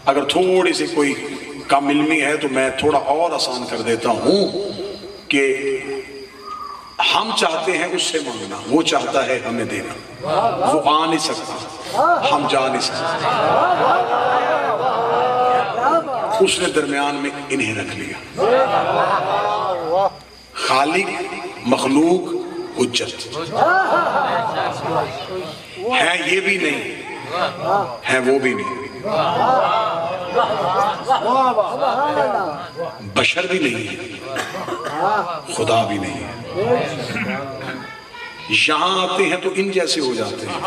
اگر تھوڑی سی کوئی کم علمی ہے تو میں تھوڑا اور آسان کر دیتا ہوں کہ ہم چاہتے ہیں اس سے مانگنا، وہ چاہتا ہے ہمیں دینا. وہ آ نہیں سکتا، ہم جا نہیں سکتے، اس نے درمیان میں انہیں رکھ لیا. خالق، مخلوق، حجت ہے یہ بھی نہیں ہے وہ بھی نہیں، بشر بھی نہیں ہے، خدا بھی نہیں ہے. یہاں آتے ہیں تو ان جیسے ہو جاتے ہیں،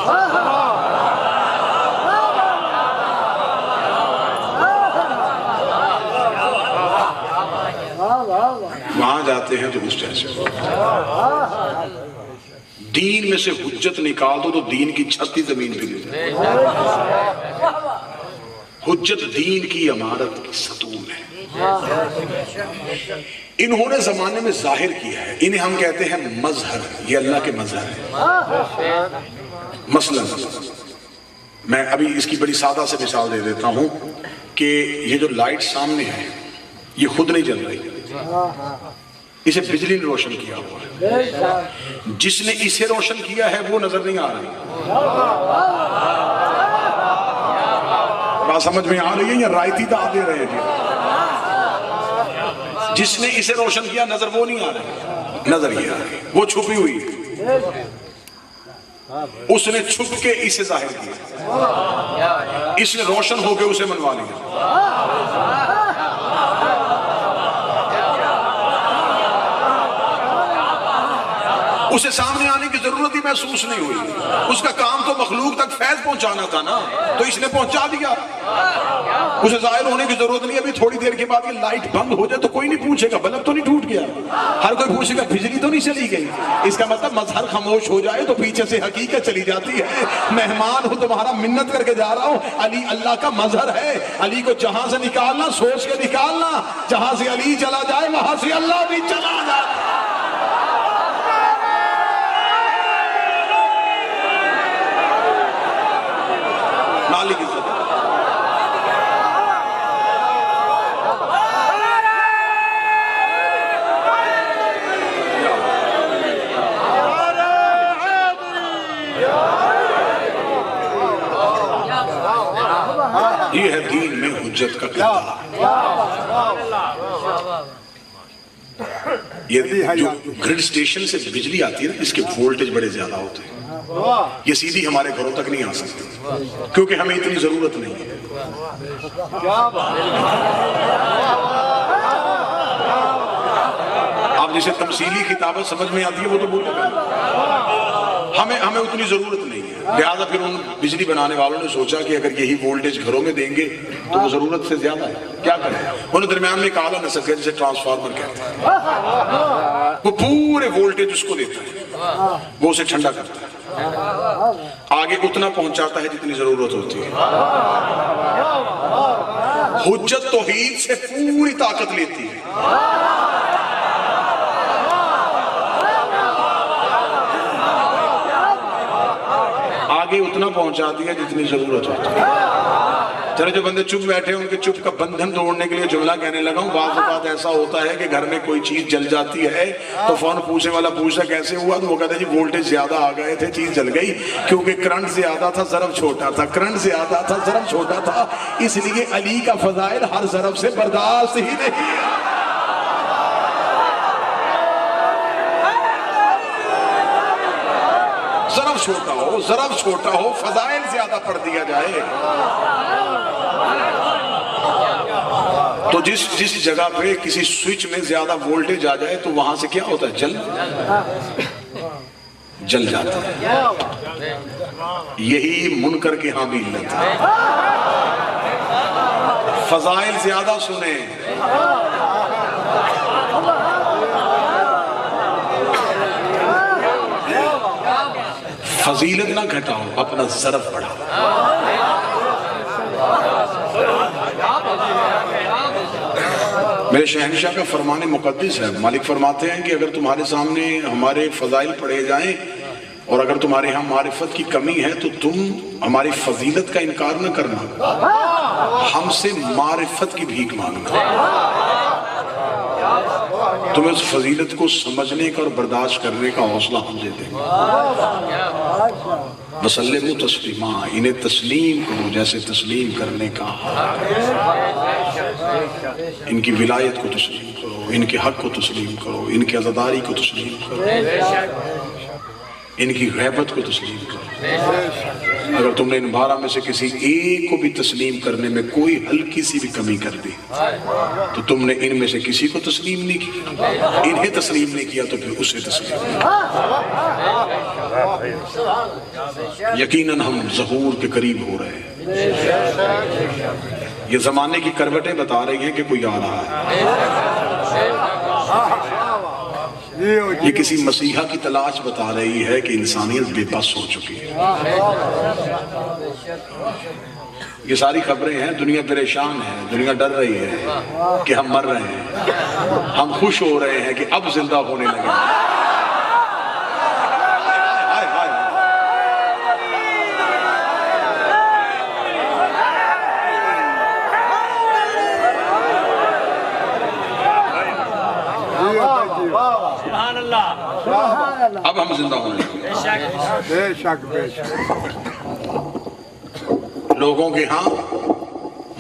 وہاں جاتے ہیں تو اس جیسے ہو جاتے ہیں. دین میں سے حجت نکال دو تو دین کی چھت ہی زمین پہ گر جائے. حجت دین کی عمارت کی ستون ہے. انہوں نے زمانے میں ظاہر کیا ہے، انہیں ہم کہتے ہیں مظہر. یہ اللہ کے مظہر ہے. مثلا میں ابھی اس کی بڑی سادہ سے مثال دے دیتا ہوں کہ یہ جو لائٹ سامنے ہے یہ خود نہیں جل رہی، اسے بجلی نے روشن کیا ہوا ہے. جس نے اسے روشن کیا ہے وہ نظر نہیں آ رہی. بات سمجھ میں آ رہی ہے یا رائتی دعا دے رہے ہیں؟ جس نے اسے روشن کیا نظر وہ نہیں آ رہی، نظر یہ آ رہی، وہ چھپی ہوئی ہے. اس نے چھپ کے اسے ظاہر کیا، اس نے روشن ہو کے اسے منوا لیا. اسے سامنے آنے کی ضرورت ہی محسوس نہیں ہوئی. اس کا کام تو مخلوق تک فیض پہنچانا تھا نا، تو اس نے پہنچا دیا. اسے ظاہر ہونے کی ضرورت نہیں. ابھی تھوڑی دیر کے بعد یہ لائٹ بند ہو جائے تو کوئی نہیں پوچھے گا بلب تو نہیں ٹوٹ گیا، ہر کوئی پوچھے گا بجلی تو نہیں چلی گئی. اس کا مطلب مظہر خاموش ہو جائے تو پیچھے سے حقیقت چلی جاتی ہے. مہمان ہوں تمہارا، منت کر کے جا رہا ہوں. علی اللہ کا مظہر ہے. علی کو جہاں سے نکالنا سوچ کے نکالنا، جہاں سے علی چلا جائے وہاں سے اللہ بھی چلا جائے. مالک عزت یہ ہے دین میں حجت کا کردار. یہ جو گرڈ سٹیشن سے بجلی آتی ہے نا، اس کے وولٹیج بڑے زیادہ ہوتے ہیں. یہ سیدھی ہمارے گھروں تک نہیں آ سکتی کیونکہ ہمیں اتنی ضرورت نہیں ہے. آپ جسے تمثیلی خطابت سمجھ میں آتی ہے وہ تو بولے گا، ہمیں اتنی ضرورت نہیں ہے. لہٰذا پھر ان بجلی بنانے والوں نے سوچا کہ اگر یہی وولٹیج گھروں میں دیں گے تو وہ ضرورت سے زیادہ ہے، کیا کریں. انہوں نے درمیان میں ایک آلہ نصب ہے جسے ٹرانسفارمر کہتے ہیں. وہ پورے وولٹیج اس کو دیتا ہے، وہ اسے ٹھنڈا کرتا ہے، آگے اتنا پہنچاتا ہے جتنی ضرورت ہوتی ہے. حجت توحید سے پوری طاقت لیتی ہے. آگے اتنا پہنچاتی ہے جتنی ضرورت ہوتی ہے. چلے جو بندے چپ بیٹھے ان کے چپ کا بندھن توڑنے کے لیے جملہ کہنے لگا ہوں. بعض اوقات ایسا ہوتا ہے کہ گھر میں کوئی چیز جل جاتی ہے تو فوراً پوچھنے والا پوچھتا کیسے ہوا، تو وہ کہتا ہے جی وولٹیج زیادہ آ گئے تھے، چیز جل گئی. کیونکہ کرنٹ زیادہ تھا، ضرب چھوٹا تھا، کرنٹ زیادہ تھا، ضرب چھوٹا تھا. اس لیے علی کا فضائل ہر ضرب سے برداشت ہی نہیں. ضرب چھوٹا ہو فضائل زیادہ پڑھ دیا جائے. تو جس جگہ پہ کسی سوئچ میں زیادہ وولٹیج آ جائے تو وہاں سے کیا ہوتا ہے، جل جاتا ہے. یہی منکر کے ہاں بھی علت ہے. فضائل زیادہ سنیں، فضیلت نہ گھٹاؤ، اپنا ظرف بڑھاؤ. میرے شہنشاہ کا فرمان مقدس ہے. مالک فرماتے ہیں کہ اگر تمہارے سامنے ہمارے فضائل پڑھے جائیں اور اگر تمہارے ہاں معرفت کی کمی ہے تو تم ہماری فضیلت کا انکار نہ کرنا. ہم سے معرفت کی بھیک مانگنا، تمہیں اس فضیلت کو سمجھنے کا اور برداشت کرنے کا حوصلہ ہم دے دیں گے۔ وسلموا تسلیما، انہیں تسلیم کرو جیسے تسلیم کرنے کا، ان کی ولایت کو تسلیم کرو، ان کے حق کو تسلیم کرو، ان کی عزاداری کو تسلیم کرو، ان کی غیبت کو تسلیم کرو۔ اگر تم نے ان 12 میں سے کسی ایک کو بھی تسلیم کرنے میں کوئی ہلکی سی بھی کمی کر دی تو تم نے ان میں سے کسی کو تسلیم نہیں کیا، انہیں تسلیم نہیں کیا تو پھر اسے تسلیم کیا۔ یقیناً ہم ظہور کے قریب ہو رہے ہیں، یہ زمانے کی کروٹیں بتا رہی ہیں کہ کوئی آ رہا ہے، یہ کسی مسیحا کی تلاش بتا رہی ہے کہ انسانیت بے بس ہو چکی ہے۔ یہ ساری خبریں ہیں، دنیا پریشان ہے، دنیا ڈر رہی ہے کہ ہم مر رہے ہیں، ہم خوش ہو رہے ہیں کہ اب زندہ ہونے لگے۔ اب ہم زندہ ہونے لگے۔ بے شک بے شک۔ لوگوں کے ہاں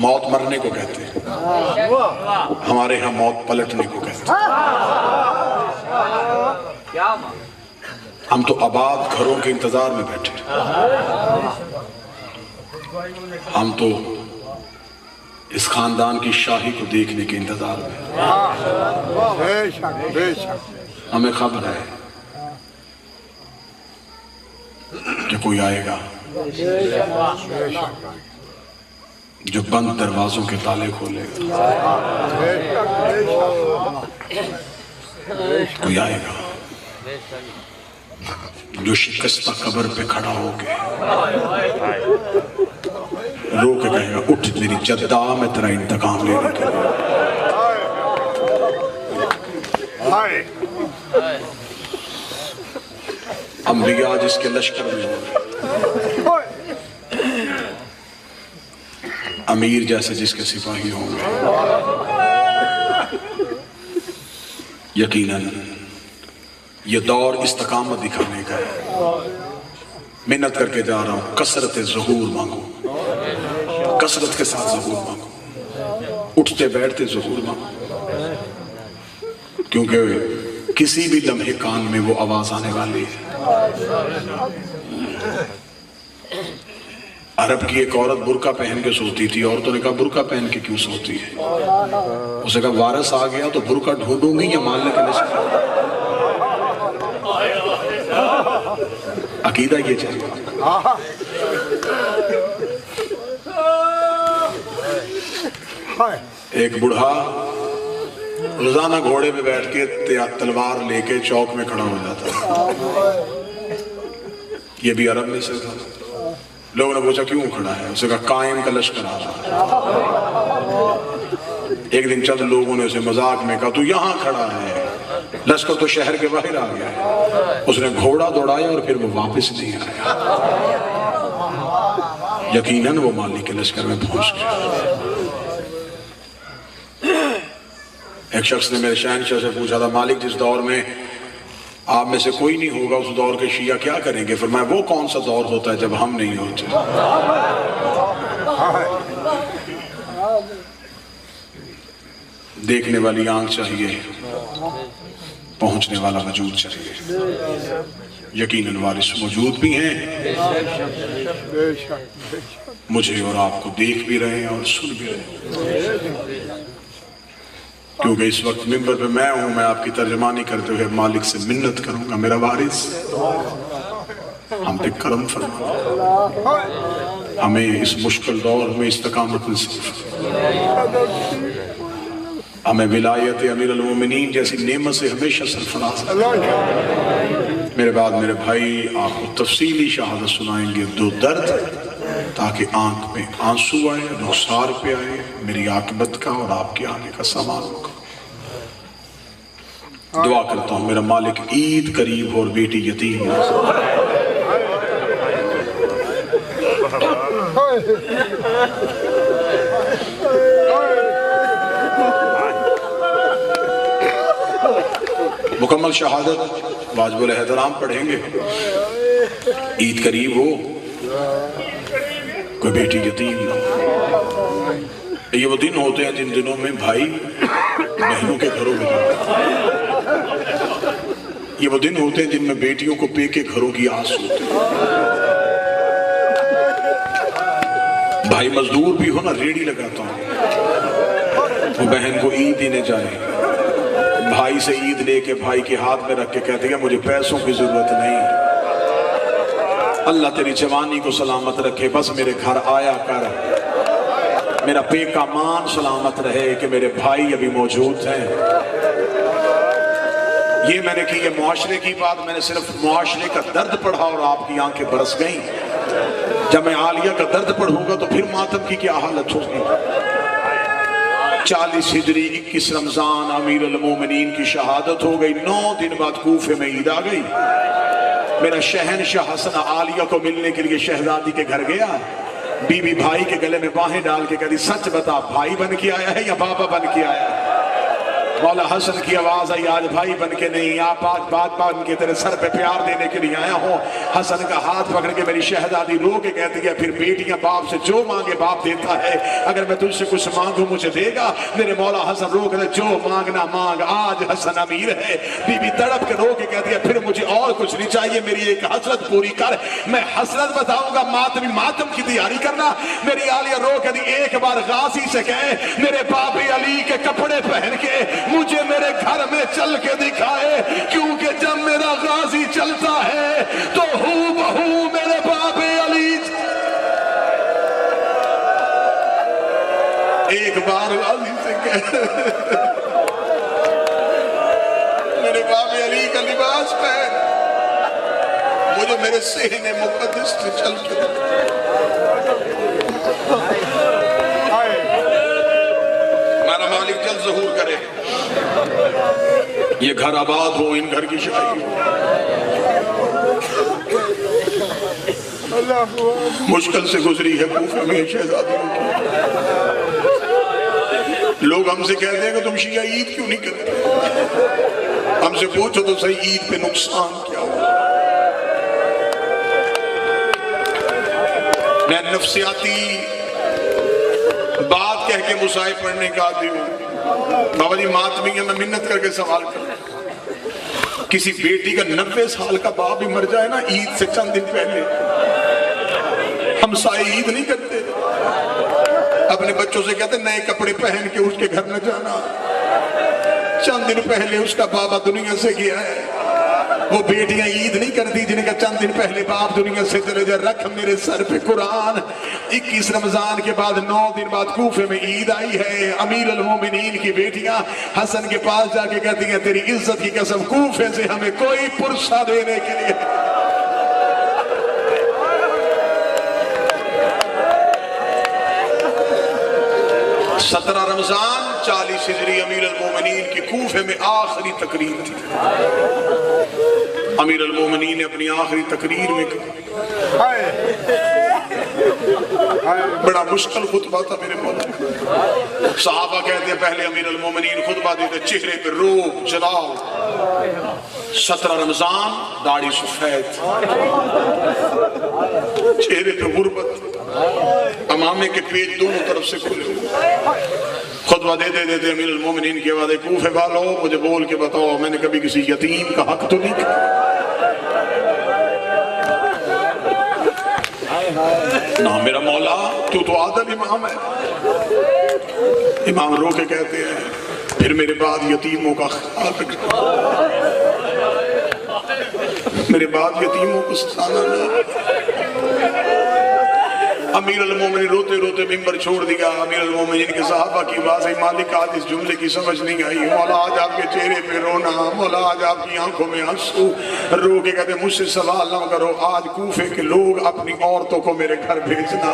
موت مرنے کو کہتے ہیں، ہمارے ہاں موت پلٹنے کو کہتے ہیں۔ ہم تو آباد گھروں کے انتظار میں بیٹھے، ہم تو اس خاندان کی شاہی کو دیکھنے کے انتظار میں۔ بے شک بے شک۔ ہمیں خبر ہے کہ کوئی آئے گا جو بند دروازوں کے تالے کھولے گا، کوئی آئے گا جو شکستہ قبر پہ کھڑا ہو کے رو کے کہے گا اٹھ میری جدہ میں تیرا انتقام لینے کے لیے۔ انبیاء جس کے لشکر میں ہوں گے، امیر جیسے جس کے سپاہی ہوں گے، یقیناً یہ دور استقامت دکھانے کا ہے۔ محنت کر کے جا رہا ہوں، کثرت ظہور مانگو، کثرت کے ساتھ ظہور مانگو، اٹھتے بیٹھتے ظہور مانگو، کیونکہ کسی بھی لمحے کان میں وہ آواز آنے والی ہے۔ عرب کی ایک عورت برقع پہن کے سوتی تھی، عورتوں نے کہا برقع پہن کے کیوں سوتی ہے؟ اسے کہا وارث آ گیا تو برقع ڈھونڈوں گی یا مالنے کے لشکر؟ عقیدہ یہ چاہیے۔ ایک بڑھا روزانہ گھوڑے پہ بیٹھ کے تلوار لے کے چوک میں کھڑا ہو جاتا، یہ بھی عرب میں سے تھا۔ لوگوں نے پوچھا کیوں کھڑا ہے؟ اسے کہا قائم کا لشکر آ رہا ہے۔ ایک دن چند لوگوں نے اسے مذاق میں کہا تو یہاں کھڑا ہے، لشکر تو شہر کے باہر آ گیا ہے۔ اس نے گھوڑا دوڑایا اور پھر وہ واپس نہیں آیا، یقیناً وہ مالک کے لشکر میں پہنچ گیا۔ ایک شخص نے میرے شہنشاہ سے پوچھا تھا مالک جس دور میں آپ میں سے کوئی نہیں ہوگا اس دور کے شیعہ کیا کریں گے؟ فرمایا وہ کون سا دور ہوتا ہے جب ہم نہیں ہوتے؟ دیکھنے والی آنکھ چاہیے، پہنچنے والا وجود چاہیے۔ یقیناً وارث موجود بھی ہیں، مجھے اور آپ کو دیکھ بھی رہے ہیں اور سن بھی رہے ہیں، کیونکہ اس وقت منبر پہ میں ہوں، میں آپ کی ترجمانی کرتے ہوئے مالک سے منت کروں گا میرا وارث ہم پہ کرم فرما، ہمیں اس مشکل دور میں استقامت نصیب، ہمیں ولایت امیر المومنین جیسی نعمت سے ہمیشہ سرفراز۔ میرے بعد میرے بھائی آپ کو تفصیلی شہادت سنائیں گے، دو درد تاکہ آنکھ میں آنسو آئے، رخسار پہ آئے، میری عاقبت کا اور آپ کے آنے کا سامان ہوگا۔ دعا کرتا ہوں میرا مالک عید قریب ہو اور بیٹی یتیم ہو۔ مکمل شہادت واجب الاحترام پڑھیں گے. عید قریب ہو، کوئی بیٹی یتیم نہ ہو. یہ وہ دن ہوتے ہیں جن دنوں میں بھائی بہنوں کے گھروں میں جاتے ہیں. یہ وہ دن ہوتے ہیں جن میں بیٹیوں کو پے کے گھروں کی آس ہوتی ہے. بھائی مزدور بھی ہو نا، ریڑھی لگاتا ہوں، وہ بہن کو عید دینے جائے، بھائی سے عید لے کے بھائی کے ہاتھ میں رکھ کے کہتے ہیں مجھے پیسوں کی ضرورت نہیں، اللہ تیری جوانی کو سلامت رکھے، بس میرے گھر آیا کر، میرا پے کا مان سلامت رہے کہ میرے بھائی ابھی موجود ہیں. یہ میں نے کی یہ معاشرے کی بات، میں نے صرف معاشرے کا درد پڑھا اور آپ کی آنکھیں برس گئیں. جب میں عالیہ کا درد پڑھوں گا تو پھر ماتم کی کیا حالت ہوگی. 40 ہجری 21 رمضان امیر المومنین کی شہادت ہو گئی. 9 دن بعد کوفے میں عید آ گئی. میرا شہنشاہ حسن عالیہ کو ملنے کے لیے شہزادی کے گھر گیا. بی بی بھائی کے گلے میں باہیں ڈال کے کہتی سچ بتا بھائی بن کے آیا ہے یا بابا بن کے آیا ہے؟ مولا حسن کی آواز آئی آج بھائی بن کے نہیں، آپ آج بات بن کے تیرے سر پہ پیار دینے کے لیے آیا ہوں. حسن کا ہاتھ پکڑ کے میری شہزادی رو کے کہتی ہے پھر بیٹیاں باپ سے جو مانگے باپ دیتا ہے، اگر میں تجھ سے کچھ مانگوں مجھے دے گا؟ میرے مولا حسن رو کے جو مانگنا مانگ، آج حسن امیر ہے. بی بی تڑپ کے رو کے کہتی ہے پھر مجھے اور کچھ نہیں چاہیے، میری ایک حسرت پوری کر. میں حسرت بتاؤں گا، ماتم کی تیاری کرنا. میری عالیہ رو کے دی ایک بار غازی سے کہے میرے باب علی کے کپڑے پہن کے مجھے میرے گھر میں چل کے دکھائے، کیونکہ جب میرا غازی چلتا ہے تو ہو بہو میرے باب علی. ایک بار غازی سے کہے میرے باب علی کا لباس پہن، مجھے میرے صحن مقدس سے چل کے دکھائے. ہمارا مالک جلد ظہور کرے، یہ گھر آباد ہو، ان گھر کی شاہی ہو. مشکل سے گزری ہے کوفے میں شہزادیوں کی. لوگ ہم سے کہتے ہیں کہ تم شیعہ عید کیوں نہیں کرتے؟ ہم سے پوچھو تو صحیح عید پہ نقصان کیا ہو. میں نفسیاتی بات کہہ کے مسائل پڑھنے کا عادی ہوں. بابا جی ماتمی ہے، میں منت کر کے سوال کروں، کسی بیٹی کا 90 سال کا باپ بھی مر جائے نا عید سے چند دن پہلے، ہم سائے عید نہیں کرتے. اپنے بچوں سے کہتے نئے کپڑے پہن کے اس کے گھر نہ جانا، چند دن پہلے اس کا بابا دنیا سے گیا ہے. وہ بیٹیاں عید نہیں کرتی جن کا چند دن پہلے باپ دنیا سے چلے جائے. رکھ میرے سر پہ قرآن. 21 رمضان کے بعد 9 دن بعد کوفے میں عید آئی ہے. امیر المومنین کی بیٹیاں حسن کے پاس جا کے کہتی ہیں تیری عزت کی قسم کوفے سے ہمیں کوئی پرسہ دینے کے لیے. 17 رمضان 40 ہجری امیر المومنین کی کوفے میں آخری تقریر تھی. امیر المومنین نے اپنی آخری تقریر میں کہا، بڑا مشکل خطبہ تھا میرے مولا. صحابہ کہتے ہیں پہلے امیر المومنین خطبہ دیتے چہرے پہ روب جلال. 17 رمضان داڑھی سفید، چہرے پہ غربت، امامے کے پیٹ دونوں طرف سے کھلے ہوئے. خطبہ دیتے امیر المومنین کے بعد کوفے والو مجھے بول کے بتاؤ میں نے کبھی کسی یتیم کا حق تو نہیں کیا؟ نہ میرا مولا تو عادل امام ہے. امام رو کے کہتے ہیں پھر میرے بعد یتیموں کا خیال رکھنا، میرے بعد یتیموں کو ستانا نہیں. امیر المومنین روتے روتے ممبر چھوڑ دیا. امیر المومنین کے صحابہ کی آواز آئی مالک آج اس جملے کی سمجھ نہیں آئی. مولا آج آپ کے چہرے پہ رونا، مولا آج آپ کی آنکھوں میں آنسو. رو کے کہتے مجھ سے سوال نہ کرو، آج کوفے کے لوگ اپنی عورتوں کو میرے گھر بھیجنا.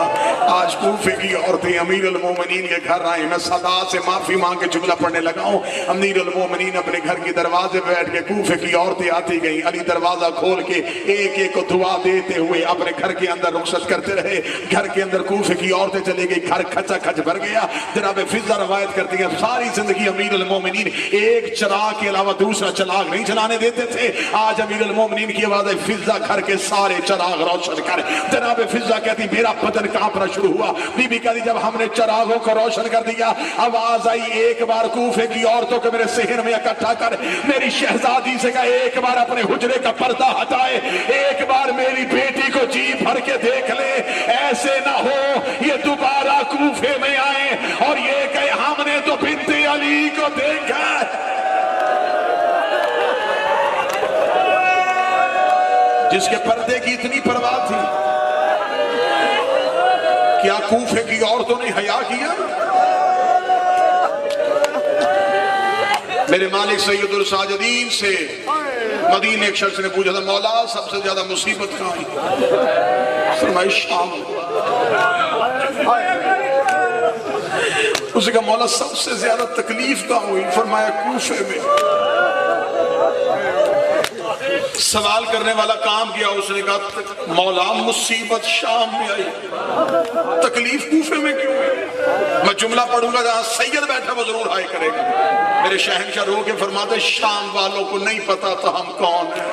آج کوفے کی عورتیں امیر المومنین کے گھر آئیں. میں صدا سے معافی مانگ کے جملہ پڑھنے لگا ہوں. امیر المومنین اپنے گھر کے دروازے بیٹھ کے کوفے کی عورتیں آتی گئیں. علی دروازہ کھول کے ایک ایک کو دعا دیتے ہوئے اپنے گھر کے اندر رخصت کرتے رہے. گھر کے اندر کوفے کی عورتیں چلے گئی, گھر کھچا کھچ بھر گیا. جناب فضہ روایت کرتی ہیں ساری زندگی امیر المومنین ایک چراغ کے علاوہ دوسرا چراغ نہیں جلانے دیتے تھے. آج امیر المومنین کی آواز ہے فضہ گھر کے سارے چراغ روشن کر. جناب فضہ کہتی میرا بدن کانپنا شروع ہوا. بی بی کہتی جب ہم نے چراغوں کو روشن کر دیا, آواز آئی ایک بار کوفے کی عورتوں کو میرے صحن میں اکٹھا کر. میری شہزادی سے کہا ایک بار اپنے حجرے کا پردہ ہٹائے, ایک بار میری بیٹی کو جی بھر کے دیکھ لے. ایسے نہ ہو یہ دوبارہ کوفے میں آئے اور یہ کہ ہم نے تو بنت علی کو دیکھا. جس کے پردے کی اتنی پرواہ تھی, کیا کوفے کی عورتوں نے حیا کیا؟ میرے مالک سید الساجدین سے مدینے ایک شخص نے پوچھا تھا مولا سب سے زیادہ مصیبت کہاں ہے؟ فرمایا شام. اس نے کہا مولا سب سے زیادہ تکلیف کہاں ہوئی؟ فرمایا کوفے میں. سوال کرنے والا کام کیا, اس نے کہا مولا مصیبت شام میں آئی, تکلیف کوفے میں کیوں ہے؟ میں جملہ پڑھوں گا جہاں سید بیٹھا وہ ضرور ہائے کرے گا. میرے شہنشاہ رو کے فرماتے شام والوں کو نہیں پتا تو ہم کون ہیں.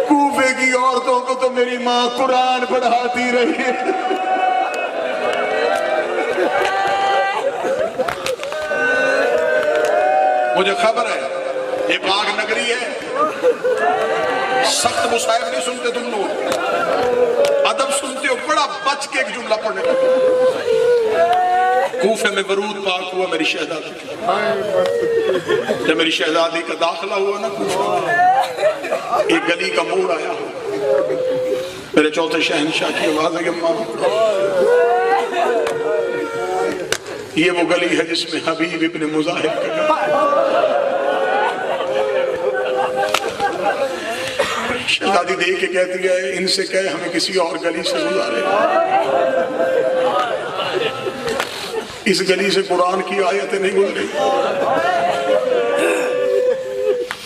کوفے کی عورتوں کو تو میری ماں قرآن پڑھاتی رہی ہے. مجھے خبر ہے یہ پاک نگری ہے, سخت مصائب نہیں سنتے تم لوگ, ادب سنتے ہو. بڑا بچ کے ایک جملہ پڑھنے لگے. کوفے میں ورود پاک ہوا میری شہزادی. جب میری شہزادی کا داخلہ ہوا نا کوفے, ایک گلی کا موڑ آیا, میرے چوتھے شہنشاہ کی آواز ہے کہ ماں یہ وہ گلی ہے جس میں حبیب ابن مزاحم کا گھر. شہزادی دیکھ کے کہتی ہے ان سے کہے ہمیں کسی اور گلی سے گزارے. اس گلی سے قرآن کی آیتیں نہیں گزری.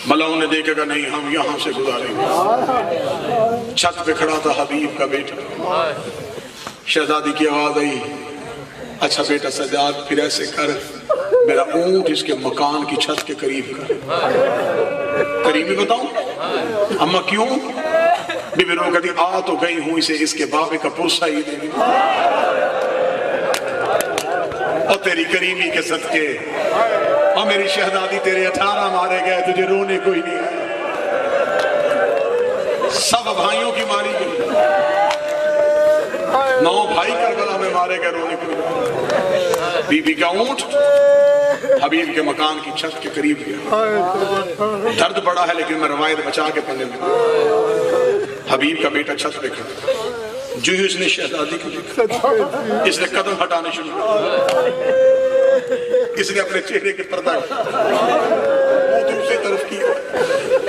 ملاؤں نے دیکھے گا نہیں ہم یہاں سے گزاریں گے. چھت پہ کھڑا تھا حبیب کا بیٹا. شہزادی کی آواز آئی اچھا بیٹا سجاد پھر ایسے کر میرا اونٹ اس کے مکان کی چھت کے قریب کر. قریبی بتاؤں اما کیوں؟ بی بی رو کہتی آ تو گئی ہوں اسے اس کے بابے کا پرسہ ہی دے. اور تیری قریبی کے صدقے اور میری شہزادی تیرے 18 مارے گئے تجھے رونے کوئی نہیں ہے. سب بھائیوں کی ماری گئی, 9 بھائی کربلا میں مارے گئے رونے کوئی نہیں. بی بی کا اونٹ حبیب کے مکان کی چھت کے قریب گیا. درد بڑا ہے لیکن میں روایت بچا کے پڑھنے لگا. حبیب کا بیٹا چھت پہ کھڑا, جو ہی اس نے شہزادی کو دیکھا اس نے قدم ہٹانے شروع کیا. اس نے اپنے چہرے کے پردہ وہ دوسری طرف کیا.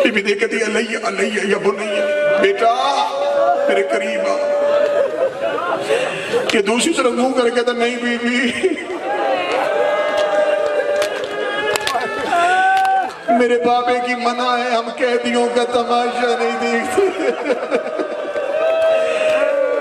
بی بی دیکھتی علیہ علیہ یا بنیہ بیٹا میرے قریب آ. کہ دوسری طرف منہ کر کہتا نہیں بی بی میرے بابے کی منع ہے, ہم قیدیوں کا تماشا نہیں دیکھتے.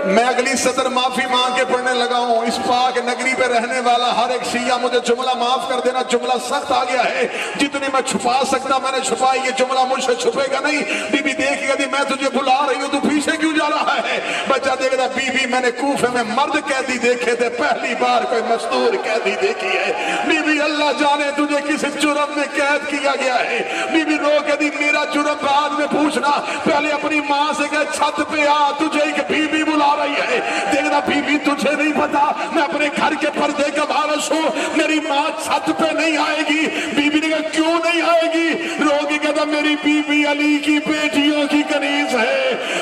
میں اگلی سطر معافی مانگ کے پڑھنے لگا ہوں. اس پاک نگری پہ رہنے والا ہر ایک شیعہ مجھے جملہ معاف کر دینا, جملہ سخت آ گیا ہے. جتنے میں چھپا سکتا میں نے چھپائی, یہ جملہ مجھ سے چھپے گا نہیں. بی بی دیکھ گئی میں تجھے بلا رہی ہوں تو پیچھے کیوں جا رہا ہے؟ بچہ دیکھ رہا بی بی میں نے کوفے میں مرد قیدی دیکھے تھے, پہلی بار کوئی مزدور قیدی دیکھی ہے. بی بی اللہ جانے تجھے کس جرم میں قید کیا گیا ہے. بی بی رو کے دی میرا جرم بعد میں پوچھنا, پہلے اپنی ماں سے کہ چھت پہ آ تجھے ایک بی بی بلا رہی ہے. دیکھنا بی بی تجھے نہیں پتا میں اپنے گھر کے پردے کا وارث ہوں, میری ماں چھت پہ نہیں آئے گی. بی بی نے کہا کیوں نہیں آئے گی؟ رو کے کہتا میری بی بی علی کی بیٹیوں کی کنیز ہے,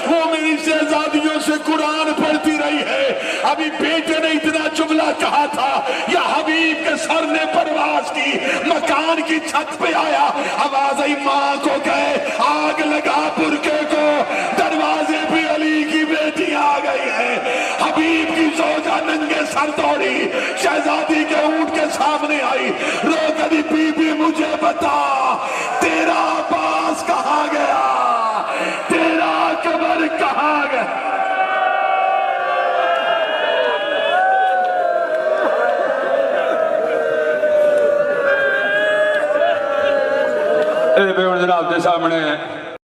وہ میری شہزادیوں سے قرآن پڑھتی رہی ہے. ابھی بیٹے نے اتنا جملہ کہا تھا یا حبیب کے سر نے پرواز کی, مکان کی چھت پہ آیا, آواز آئی ماں کو کہے آگ لگا برکے کو, دروازے پہ علی کی بیٹیاں آ گئی ہیں. حبیب کی زوجہ ننگے سر دوڑی شہزادی کے اونٹ کے سامنے آئی. رو کہتی بی بی مجھے بتا تیرا عباس کہاں گیا, تیرا اکبر کہاں گیا؟ اے بے ہن جناب دے سامنے